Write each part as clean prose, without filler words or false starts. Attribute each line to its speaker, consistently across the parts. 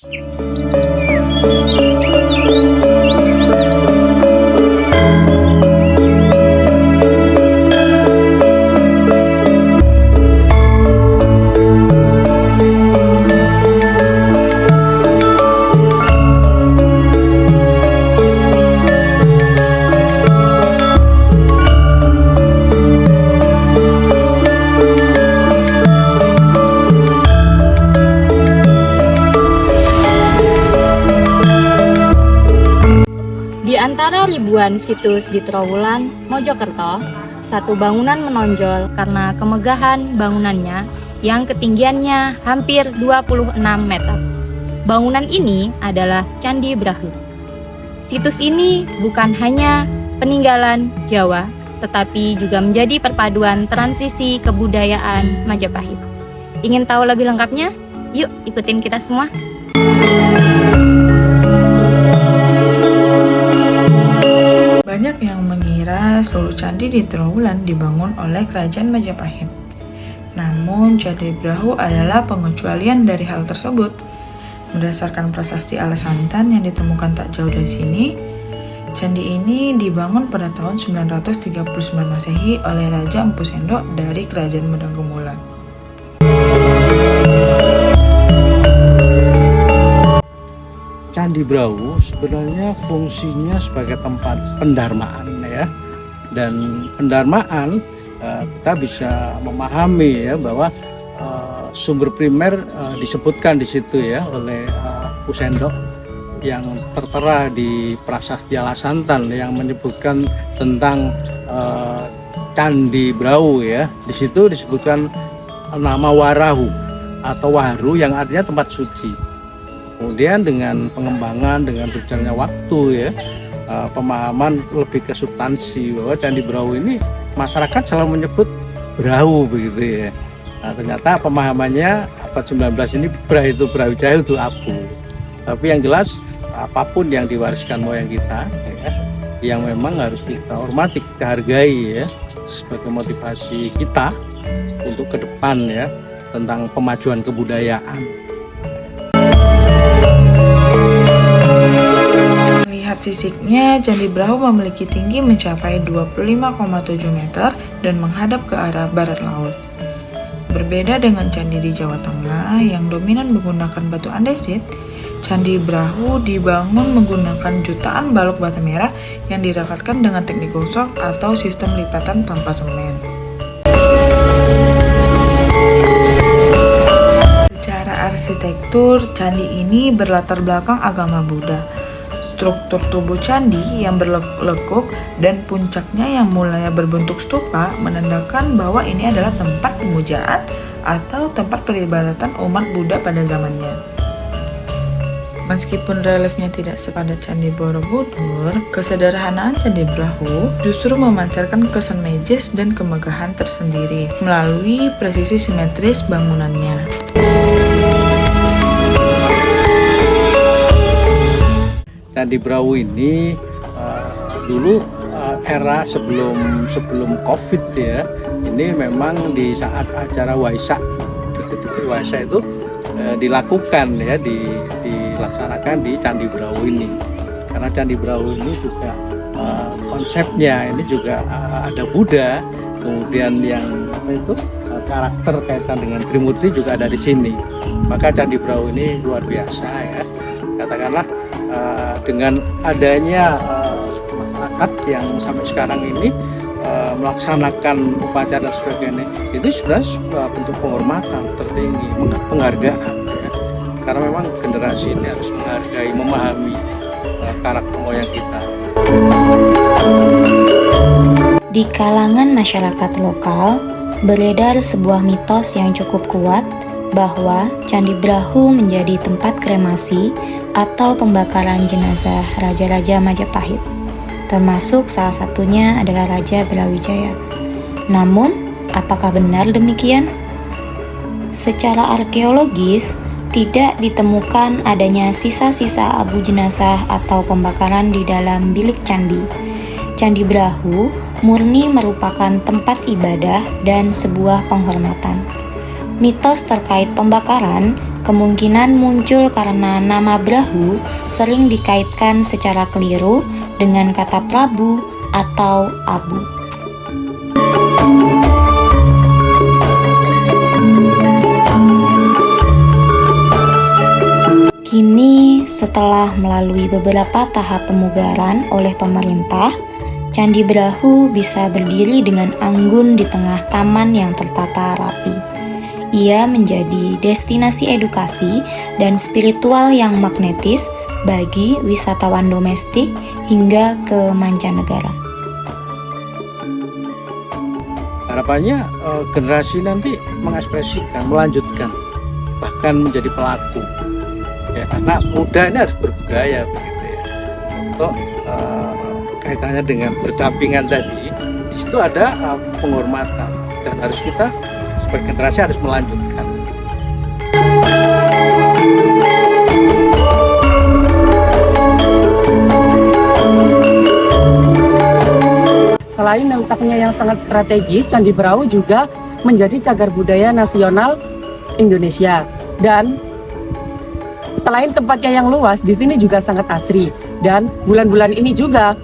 Speaker 1: Di antara ribuan situs di Trowulan, Mojokerto, satu bangunan menonjol karena kemegahan bangunannya yang ketinggiannya hampir 26 meter. Bangunan ini adalah Candi Brahu. Situs ini bukan hanya peninggalan Jawa, tetapi juga menjadi perpaduan transisi kebudayaan Majapahit. Ingin tahu lebih lengkapnya? Yuk ikutin kita semua.
Speaker 2: Banyak yang mengira seluruh candi di Trowulan dibangun oleh Kerajaan Majapahit. Namun, Candi Brahu adalah pengecualian dari hal tersebut. Berdasarkan prasasti Alasantan yang ditemukan tak jauh dari sini, candi ini dibangun pada tahun 939 Masehi oleh Raja Empu Sendok dari Kerajaan Medang Gemulan.
Speaker 3: Candi Brahu sebenarnya fungsinya sebagai tempat pendarmaan ya, dan pendarmaan kita bisa memahami ya bahwa sumber primer disebutkan di situ ya oleh Empu Sendok yang tertera di Prasasti Alasantan yang menyebutkan tentang Candi Brahu ya. Di situ disebutkan nama Warahu atau Waru yang artinya tempat suci. Kemudian dengan pengembangan, dengan berjalannya waktu ya, pemahaman lebih ke substansi bahwa Candi Brahu ini masyarakat selalu menyebut Brahu begitu ya. Nah, ternyata pemahamannya abad 19 ini Brawijaya itu abu. Tapi yang jelas apapun yang diwariskan moyang kita ya, yang memang harus kita hormati, kita hargai ya, sebagai motivasi kita untuk ke depan ya, tentang pemajuan kebudayaan.
Speaker 2: Melihat fisiknya, Candi Brahu memiliki tinggi mencapai 25,7 meter dan menghadap ke arah barat laut. Berbeda dengan candi di Jawa Tengah yang dominan menggunakan batu andesit, Candi Brahu dibangun menggunakan jutaan balok bata merah yang direkatkan dengan teknik gosok atau sistem lipatan tanpa semen. Secara arsitektur, candi ini berlatar belakang agama Buddha. Struktur tubuh candi yang berlekuk dan puncaknya yang mulai berbentuk stupa menandakan bahwa ini adalah tempat pemujaan atau tempat peribadatan umat Buddha pada zamannya. Meskipun reliefnya tidak sepadat Candi Borobudur, kesederhanaan Candi Brahu justru memancarkan kesan majes dan kemegahan tersendiri melalui presisi simetris bangunannya.
Speaker 3: Candi Brahu ini dulu era sebelum COVID ya, ini memang di saat acara Waisak, detik-detik Waisak itu dilakukan ya, dilaksanakan di Candi Brahu ini. Karena Candi Brahu ini juga konsepnya ini juga ada Buddha, kemudian yang karakter kaitan dengan Trimurti juga ada di sini. Maka Candi Brahu ini luar biasa ya, katakanlah. Dengan adanya masyarakat yang sampai sekarang ini melaksanakan upacara dan sebagainya, itu sebenarnya bentuk penghormatan tertinggi, penghargaan ya. Karena memang generasi ini harus menghargai, memahami karakter moyang kita.
Speaker 4: Di kalangan masyarakat lokal beredar sebuah mitos yang cukup kuat bahwa Candi Brahu menjadi tempat kremasi atau pembakaran jenazah raja-raja Majapahit, termasuk salah satunya adalah Raja Brawijaya. Namun, apakah benar demikian? Secara arkeologis, tidak ditemukan adanya sisa-sisa abu jenazah atau pembakaran di dalam bilik candi. Candi Brahu murni merupakan tempat ibadah dan sebuah penghormatan. Mitos terkait pembakaran Kemungkinan muncul karena nama Brahu sering dikaitkan secara keliru dengan kata Prabu atau Abu. Kini, setelah melalui beberapa tahap pemugaran oleh pemerintah, Candi Brahu bisa berdiri dengan anggun di tengah taman yang tertata rapi. Ia menjadi destinasi edukasi dan spiritual yang magnetis bagi wisatawan domestik hingga ke mancanegara.
Speaker 3: Harapannya generasi nanti mengekspresikan, melanjutkan, bahkan menjadi pelaku. Ya, anak muda ini harus berbudaya begitu ya. Untuk kaitannya dengan berdampingan tadi, di situ ada penghormatan dan harus kita sebagai generasi harus melanjutkan.
Speaker 5: Selain letaknya yang sangat strategis, Candi Brahu juga menjadi cagar budaya nasional Indonesia. Dan selain tempatnya yang luas, di sini juga sangat asri. Dan bulan-bulan ini juga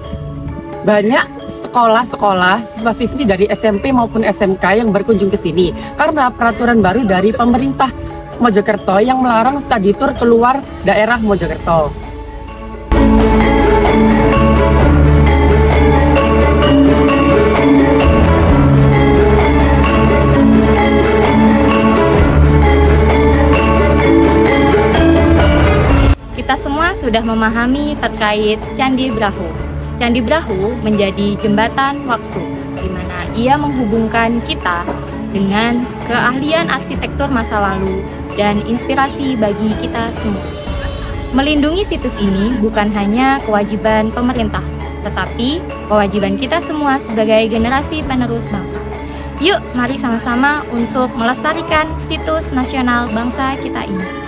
Speaker 5: banyak sekolah-sekolah siswa-siswi dari SMP maupun SMK yang berkunjung ke sini karena peraturan baru dari pemerintah Mojokerto yang melarang study tour keluar daerah Mojokerto.
Speaker 1: Kita semua sudah memahami terkait Candi Brahu. Candi Brahu menjadi jembatan waktu, di mana ia menghubungkan kita dengan keahlian arsitektur masa lalu dan inspirasi bagi kita semua. Melindungi situs ini bukan hanya kewajiban pemerintah, tetapi kewajiban kita semua sebagai generasi penerus bangsa. Yuk, mari sama-sama untuk melestarikan situs nasional bangsa kita ini.